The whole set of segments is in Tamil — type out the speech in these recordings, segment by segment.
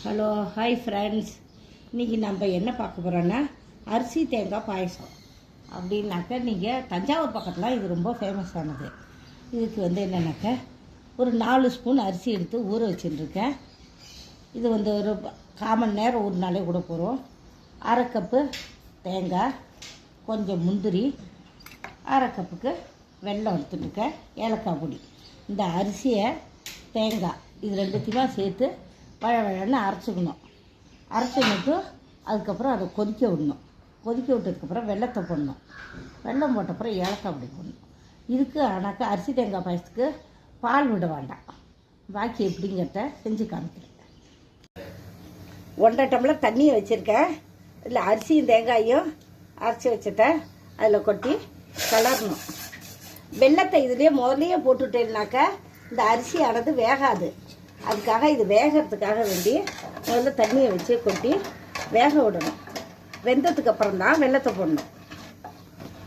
Hello hi friends. இன்றைக்கி நம்ம என்ன பார்க்க போகிறோன்னா அரிசி தேங்காய் பாயசம். அப்படின்னாக்க நீங்கள் தஞ்சாவூர் பக்கத்தில் இது ரொம்ப ஃபேமஸானது. இதுக்கு என்னென்னாக்க ஒரு 4 ஸ்பூன் அரிசி எடுத்து ஊற வச்சுட்டுருக்கேன். இது ஒரு 1/4 மணி நேரம் ஊறினாலே கூட போகிறோம். 1/2 கப்பு தேங்காய், கொஞ்சம் முந்திரி, 1/2 கப்புக்கு வெல்லம் எடுத்துட்டுருக்கேன், ஏலக்காய் பொடி. இந்த அரிசியை தேங்காய் இது ரெண்டுத்தையுமா சேர்த்து வழன்னு அரைச்சிக்கணும். அரைச்சிக்கிட்டு அதுக்கப்புறம் அதை கொதிக்க விடணும். கொதிக்க விட்டதுக்கப்புறம் வெல்லத்தை போடணும். வெல்லம் போட்டப்புறம் ஏலக்காய் பொடி போடணும். இதுக்கு ஆனாக்கா அரிசி தேங்காய் பாயசத்துக்கு பால் விட வேண்டாம். பாக்கி எப்படிங்கிறத செஞ்சு காமிக்கிறேன். 1.5 டம்ளர் தண்ணியை வச்சுருக்கேன். இல்லை அரிசியும் தேங்காயும் அரைச்சி வச்சுட்டேன். அதில் கொட்டி கலரணும். வெல்லத்தை இதுலேயே முதலையே போட்டுட்டேன்னாக்கா இந்த அரிசியானது வேகாது. அதுக்காக இது வேகிறதுக்காக வேண்டி முதல்ல தண்ணியை வச்சு கொட்டி வேக விடணும். வெந்ததுக்கு அப்புறம் தான் வெல்லத்தை போடணும்.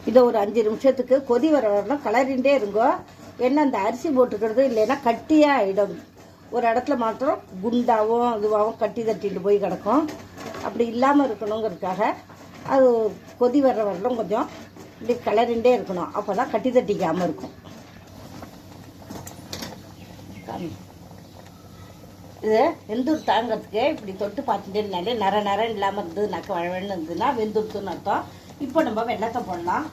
இதை ஒரு 5 நிமிஷத்துக்கு கொதி வரணும். கலரிண்டே இருங்கோ. ஏன்னா அந்த அரிசி போட்டுக்கிறது இல்லைன்னா கட்டியாக ஆகிடும். ஒரு இடத்துல மாத்திரம் குண்டாகவும் இதுவாகவும் கட்டி தட்டிட்டு போய் கிடக்கும். அப்படி இல்லாமல் இருக்கணுங்கிறதுக்காக அது கொதி வர்ற வரலும் கொஞ்சம் இப்படி கலரிண்டே இருக்கணும். அப்போ தான் கட்டி தட்டிக்காமல் இருக்கும். இது வெந்தூர் தாங்கிறதுக்கு இப்படி தொட்டு பார்த்துட்டேனாலே நர இல்லாமல் இருந்ததுனாக்க வழவன்னு இருந்ததுன்னா வெந்தூர்த்துன்னு அர்த்தம். இப்போ நம்ம வெல்லத்தை போடலாம்.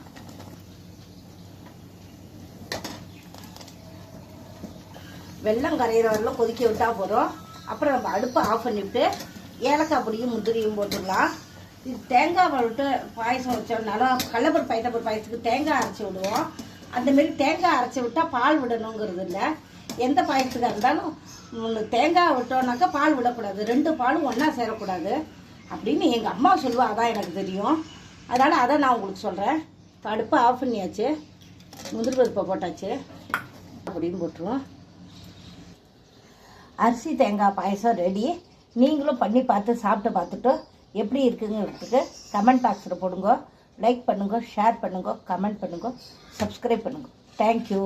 வெல்லம் கரையிற வரலாம் கொதிக்க விட்டால் போதும். அப்புறம் நம்ம அடுப்பை ஆஃப் பண்ணிவிட்டு ஏலக்காய் பொடியும் முந்திரியும் போட்டுடலாம். இது தேங்காய் விட்டு பாயசம் வச்சோம்னாலும் கடலப்பருப்பு பைத்தப்பருப்பு பாயசத்துக்கு தேங்காய் அரைச்சி விடுவோம். அந்தமாரி தேங்காய் அரைச்சி விட்டால் பால் விடணுங்கிறது இல்லை. எந்த பாயசத்துக்காக இருந்தாலும் தேங்காய் விட்டோம்னாக்கா பால் விடக்கூடாது. 2 பாலும் ஒன்றா சேரக்கூடாது அப்படின்னு எங்கள் அம்மா சொல்லுவா. அதான் எனக்கு தெரியும். அதனால் அதை நான் உங்களுக்கு சொல்கிறேன். இப்போ அடுப்பை ஆஃப் பண்ணியாச்சு. முந்திரி பருப்பை போட்டாச்சு. அப்படின்னு போட்டுருவோம். அரிசி தேங்காய் பாயசம் ரெடி. நீங்களும் பண்ணி பார்த்து சாப்பிட்டு பார்த்துட்டு எப்படி இருக்குங்கிறதுக்கு கமெண்ட் பாக்ஸில் போடுங்க. லைக் பண்ணுங்க, ஷேர் பண்ணுங்க, கமெண்ட் பண்ணுங்க, சப்ஸ்கிரைப் பண்ணுங்க. தேங்க்யூ.